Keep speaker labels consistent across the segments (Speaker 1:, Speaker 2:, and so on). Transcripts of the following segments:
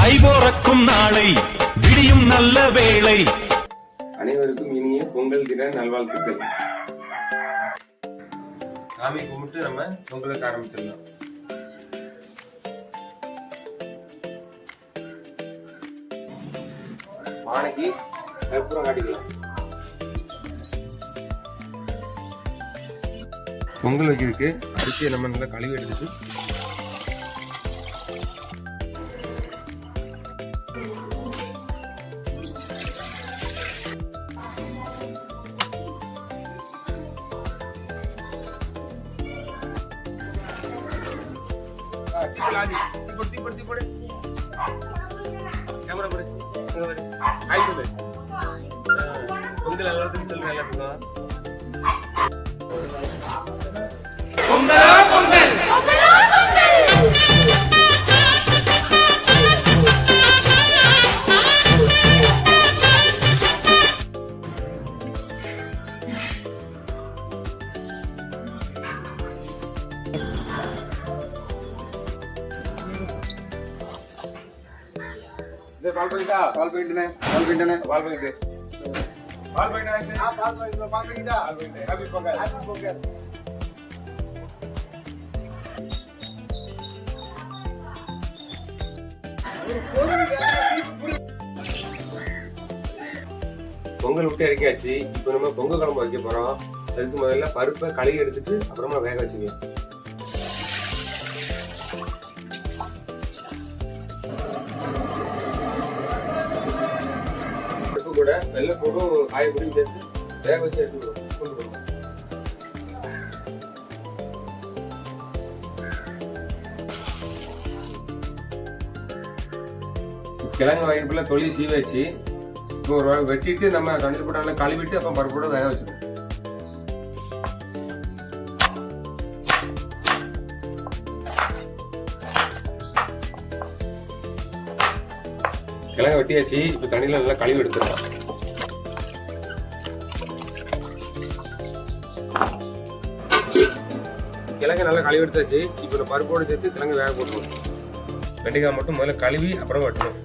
Speaker 1: கைபோரக்கும் நாளை விடியும் நல்ல வேளை.
Speaker 2: அனைவருக்கும் இனிய பொங்கல் தின நல்வாழ்த்துக்கள். சாமி கும்பிட்டு நம்ம பொங்கலுக்கு ஆரம்பிச்சிடலாம். பானைக்கு கற்பூரம் காட்டிக்கலாம். பொங்கல் வைக்கிறதுக்கு அரிசியை நம்ம நல்லா கழுவி எடுத்துட்டு பொங்கல் எல்லாத்துக்கும் சொல்லி நல்லா இருக்கும். பால் பண்ணிட்டா பால் பண்ணிட்டேனே பால் பண்ணிட்டேனே பால் பண்ணிட்டு பால் பண்ணிட்டா பால் பண்ணிட்டா பால் பண்ணிட்டா ஹாப்பி பொங்கல் ஹாப்பி பொங்கல். பொங்கல் விட்டு இறக்கியாச்சு. இப்போ நம்ம பொங்கல் குழம்பு வைக்க போறோம். அதுக்கு முதல்ல பருப்பை கழுவி எடுத்துட்டு அப்புறமா வேக வச்சுக்கலாம். கூட வெள்ளை போடும் காயப்பொடியும் சேர்த்து வேக வச்சு எடுத்துக்கிறோம். கொண்டு போகணும். கிழங்கு வகைப்புல தொழில் சீவ வச்சு இப்போ ஒரு வெட்டிட்டு நம்ம கண்டிப்பாக போட்டாலும் கழுவிட்டு அப்புறம் பருப்போட வேக வச்சுக்கணும். கிழங்கு வெட்டியாச்சு. இப்போ தண்ணியில நல்லா கழுவி எடுத்துடலாம். கிழங்கு நல்லா கழுவி எடுத்தாச்சு. இப்போ பருப்போடு சேர்த்து கிழங்கு வேக போட்டுருவோம். வெண்டைக்காய் மட்டும் முதல்ல கழுவி அப்புறம் வெட்டணும்.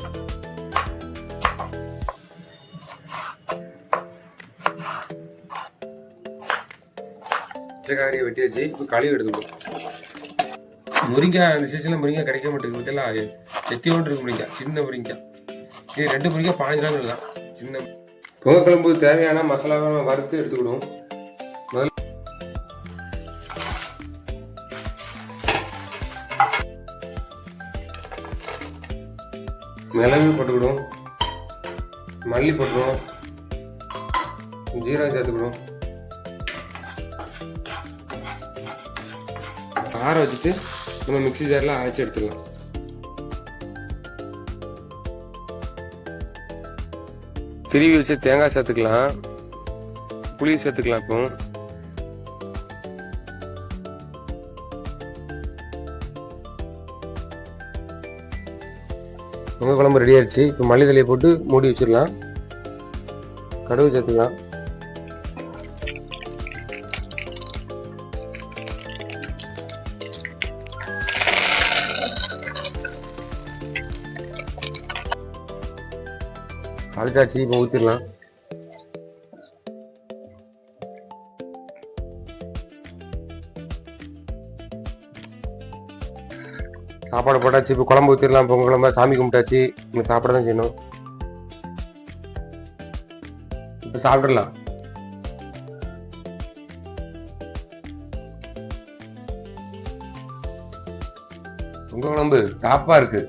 Speaker 2: பச்சைக்காரியை வெட்டியாச்சு. இப்போ கழுவி எடுத்துக்கணும். முருங்காய் அந்த சீசன்ல முருங்காய் கிடைக்க மாட்டேங்குது. இதெல்லாம் எத்தி ஒன்று இருக்கு முருங்காய், சின்ன முருங்காய். இது 2 முருங்காய் 15 நாள் தான். சின்ன பொங்கல் குழம்பு தேவையான மசாலாவை வறுத்து எடுத்துக்கிடுவோம். முதல்ல மிளகு போட்டுக்கிடுவோம், மல்லி போட்டுருவோம், ஜீரகம் சேர்த்துக்கிடுவோம். ஆற வச்சுட்டு நம்ம மிக்ஸி ஜாரில் அரைச்சி எடுத்துடலாம். திருவி வச்சு தேங்காய் சேர்த்துக்கலாம், புளி சேர்த்துக்கலாம். இப்போ பொங்கல் குழம்பு ரெடி ஆயிடுச்சு. இப்போ மல்லி தழையை போட்டு மூடி வச்சிடலாம். கடுகு சேர்த்துக்கலாம். தாளிச்சாச்சு. இப்போ ஊற்றிடலாம். சாப்பாடு போட்டாச்சு. இப்போ குழம்பு ஊற்றிடலாம். பொங்கல் குழம்பு சாமி கும்பிட்டாச்சு. இங்கே சாப்பிட தான் செய்யணும். இப்போ சாப்பிடலாம். பொங்கல் குழம்பு டாப்பா இருக்கு.